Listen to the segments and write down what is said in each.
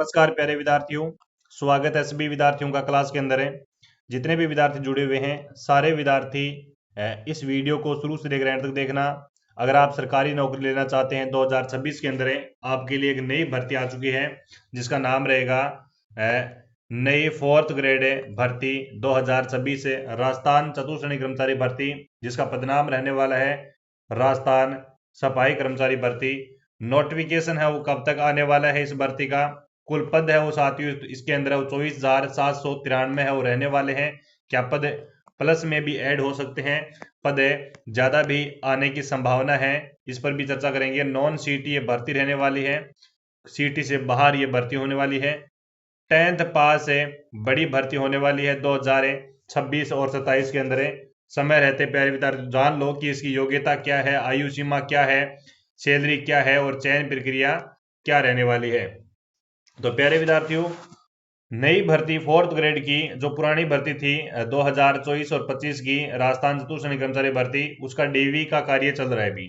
नमस्कार प्यारे विद्यार्थियों। स्वागत है सभी विद्यार्थियों का क्लास के अंदर है। जितने भी विद्यार्थी जुड़े हुए हैं सारे विद्यार्थी इस वीडियो को शुरू से लेकर एंड तक देखना। अगर आप सरकारी नौकरी लेना चाहते हैं 2026 के अंदर है, आपके लिए एक नई भर्ती आ चुकी है जिसका नाम रहेगा नई 4th ग्रेड भर्ती 2026 से राजस्थान चतुर्श्रेणी कर्मचारी भर्ती, जिसका पदनाम रहने वाला है राजस्थान सफाई कर्मचारी भर्ती। नोटिफिकेशन है वो कब तक आने वाला है इस भर्ती का, कुल पद है वो साथियों इसके अंदर 24,793 है वो रहने वाले हैं। क्या पद प्लस में भी ऐड हो सकते हैं, पद ज्यादा भी आने की संभावना है, इस पर भी चर्चा करेंगे। नॉन सीटी ये भर्ती रहने वाली है, सीटी से बाहर ये भर्ती होने वाली है। 10th पास है, बड़ी भर्ती होने वाली है 2026 और 27 के अंदर है। समय रहते प्यारे विद्यार्थी जान लो कि इसकी योग्यता क्या है, आयु सीमा क्या है, सैलरी क्या है और चयन प्रक्रिया क्या रहने वाली है। तो प्यारे विद्यार्थियों, नई भर्ती 4th ग्रेड की जो पुरानी भर्ती थी 2024 और 25 की राजस्थान चतुर्श्रेणी कर्मचारी भर्ती, उसका डीवी का कार्य चल रहा है अभी।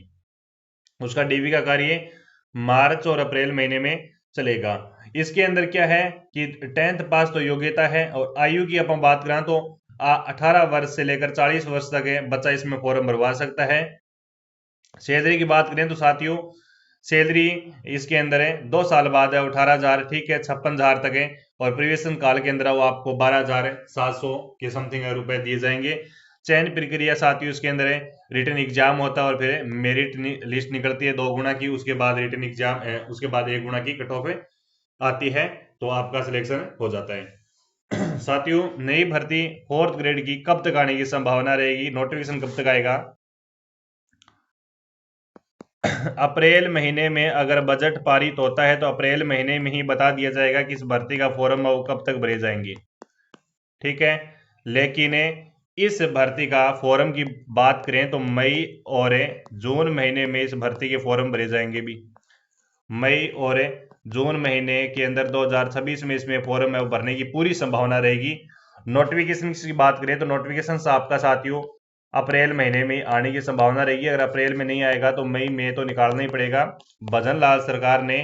उसका डीवी का कार्य मार्च और अप्रैल महीने में चलेगा। इसके अंदर क्या है कि 10th पास तो योग्यता है, और आयु की अपन बात करें तो 18 वर्ष से लेकर 40 वर्ष तक है बच्चा इसमें फॉर्म भरवा सकता है। सैलरी की बात करें तो साथियों, सैलरी इसके अंदर है 2 साल बाद है 18,000, ठीक है, 56,000 तक है। और प्रिवेशन काल के अंदर वो आपको 12,700 के समथिंग रुपए दिए जाएंगे। चयन प्रक्रिया साथियों इसके अंदर है रिटन एग्जाम होता है और फिर मेरिट लिस्ट निकलती है 2 गुना की, उसके बाद रिटन एग्जाम उसके बाद 1 गुना की कट ऑफ आती है, तो आपका सिलेक्शन हो जाता है। साथियों, नई भर्ती 4th ग्रेड की कब तक आने की संभावना रहेगी, नोटिफिकेशन कब तक आएगा? अप्रैल महीने में अगर बजट पारित होता है तो अप्रैल महीने में ही बता दिया जाएगा कि इस भर्ती का फॉर्म वो कब तक भरे जाएंगे, ठीक है। लेकिन इस भर्ती का फॉर्म की बात करें तो मई और जून महीने में इस भर्ती के फॉर्म भरे जाएंगे भी। मई और जून महीने के अंदर 2026 में इसमें फॉर्म भरने की पूरी संभावना रहेगी। नोटिफिकेशन की बात करें तो नोटिफिकेशन आपका साथियों अप्रैल महीने में आने की संभावना रहेगी। अगर अप्रैल में नहीं आएगा तो मई में तो निकालना ही पड़ेगा। भजन लाल सरकार ने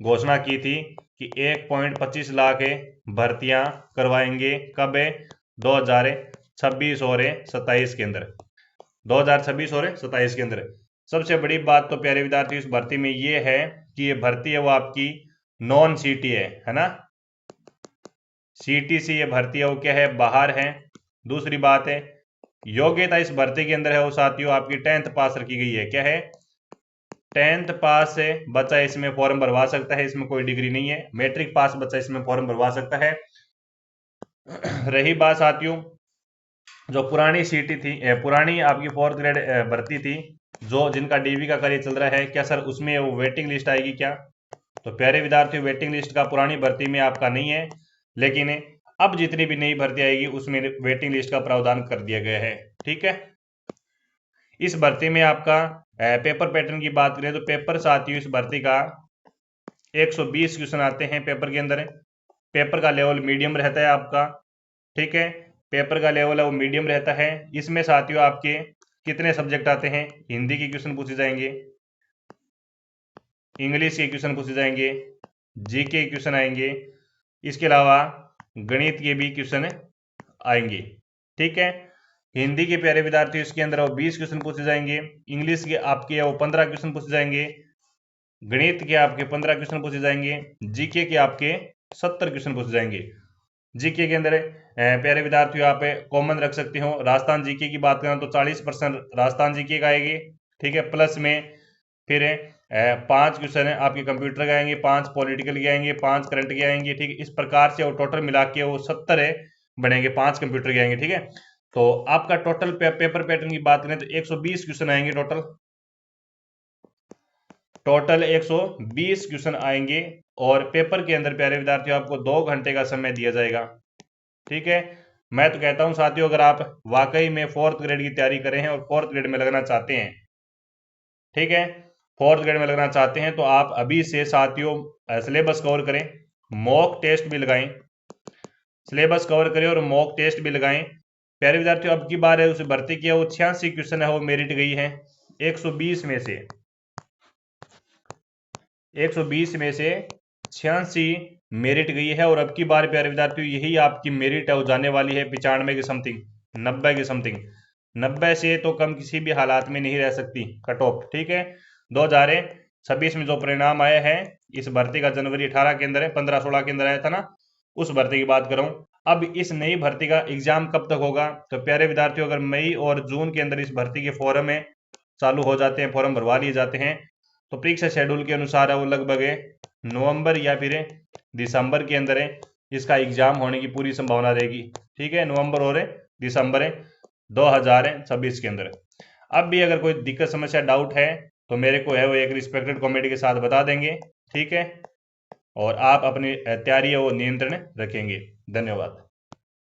घोषणा की थी कि 1.25 लाख भर्तियां करवाएंगे, कब? 2026 और 27 के अंदर, 2026 और 27 के अंदर। सबसे बड़ी बात तो प्यारे विद्यार्थी इस भर्ती में ये है कि ये भर्ती है वो आपकी नॉन सीटी है ना। सीटी से ये भर्ती है वो क्या है, बाहर है। दूसरी बात है योग्यता इस भर्ती के अंदर है वो साथियों आपकी 10th पास रखी गई है। क्या है? 10th पास से बच्चा इसमें फॉर्म भरवा सकता है, इसमें कोई डिग्री नहीं है। मैट्रिक पास बच्चा इसमें फॉर्म भरवा सकता है। रही बात साथियों जो पुरानी सीटी थी, पुरानी आपकी 4th ग्रेड भर्ती थी, जो जिनका डीवी का कार्य चल रहा है, क्या सर उसमें वो वेटिंग लिस्ट आएगी क्या? तो प्यारे विद्यार्थियों, वेटिंग लिस्ट का पुरानी भर्ती में आपका नहीं है, लेकिन अब जितनी भी नई भर्ती आएगी उसमें वेटिंग लिस्ट का प्रावधान कर दिया गया है, ठीक है। इस भर्ती में आपका पेपर पैटर्न की बात करें तो पेपर साथियों इस भर्ती का 120 क्वेश्चन आते हैं पेपर के अंदर। पेपर का लेवल मीडियम रहता है आपका, ठीक है। पेपर का लेवल है वो मीडियम रहता है। इसमें साथियों आपके कितने सब्जेक्ट आते हैं? हिंदी के क्वेश्चन पूछे जाएंगे, इंग्लिश के क्वेश्चन पूछे जाएंगे, जीके के क्वेश्चन आएंगे, इसके अलावा गणित के भी क्वेश्चन आएंगे, ठीक है। हिंदी के प्यारे विद्यार्थी इसके अंदर वो 20 क्वेश्चन पूछे जाएंगे, इंग्लिश के आपके वो 15 क्वेश्चन पूछे जाएंगे, गणित के आपके 15 क्वेश्चन पूछे जाएंगे, जीके के आपके 70 क्वेश्चन पूछे जाएंगे। जीके के अंदर प्यारे विद्यार्थियों आप कॉमन रख सकते हो। राजस्थान जीके की बात करें तो 40% राजस्थान जीके का आएगी, ठीक है। प्लस में फिर 5 क्वेश्चन आपके कंप्यूटर के आएंगे, 5 पॉलिटिकल के आएंगे, 5 करंट के आएंगे, ठीक है। इस प्रकार से वो टोटल मिला के वो 70 बनेंगे, 5 कंप्यूटर के आएंगे, ठीक है। तो आपका टोटल पेपर पैटर्न की बात करें तो 120 क्वेश्चन आएंगे टोटल 120 क्वेश्चन आएंगे। और पेपर के अंदर प्यारे विद्यार्थियों आपको 2 घंटे का समय दिया जाएगा, ठीक है। मैं तो कहता हूं साथियों अगर आप वाकई में 4th ग्रेड की तैयारी करें हैं और 4th ग्रेड में लगना चाहते हैं, ठीक है, 4th ग्रेड में लगना चाहते हैं तो आप अभी से साथियों सिलेबस कवर करें, मॉक टेस्ट भी लगाएं, सिलेबस कवर करें और मॉक टेस्ट भी लगाएं। प्यारे विद्यार्थियों अब की बार है उसे भर्ती किया वो 86 क्वेश्चन है वो मेरिट गई है 120 में से 86 मेरिट गई है और अब की बार प्यारे विद्यार्थियों यही आपकी मेरिट है, वो जाने वाली है 95 के समथिंग, 90 के समथिंग। 90 से तो कम किसी भी हालात में नहीं रह सकती कट ऑफ, ठीक है। 2026 में जो परिणाम आए हैं इस भर्ती का, जनवरी 18 के अंदर है, 15-16 के अंदर आया था ना, उस भर्ती की बात कर रहा हूँ। अब इस नई भर्ती का एग्जाम कब तक होगा? तो प्यारे विद्यार्थियों अगर मई और जून के अंदर इस भर्ती के फॉर्म में चालू हो जाते हैं, फॉर्म भरवा लिए जाते हैं, तो परीक्षा शेड्यूल के अनुसार है वो लगभग नवंबर या फिर दिसंबर के अंदर है इसका एग्जाम होने की पूरी संभावना रहेगी, ठीक है। नवंबर और दिसंबर 2026 के अंदर। अब भी अगर कोई दिक्कत समस्या डाउट है तो मेरे को है वो एक रिस्पेक्टेड कमेटी के साथ बता देंगे, ठीक है। और आप अपनी तैयारी है वो नियंत्रण रखेंगे। धन्यवाद।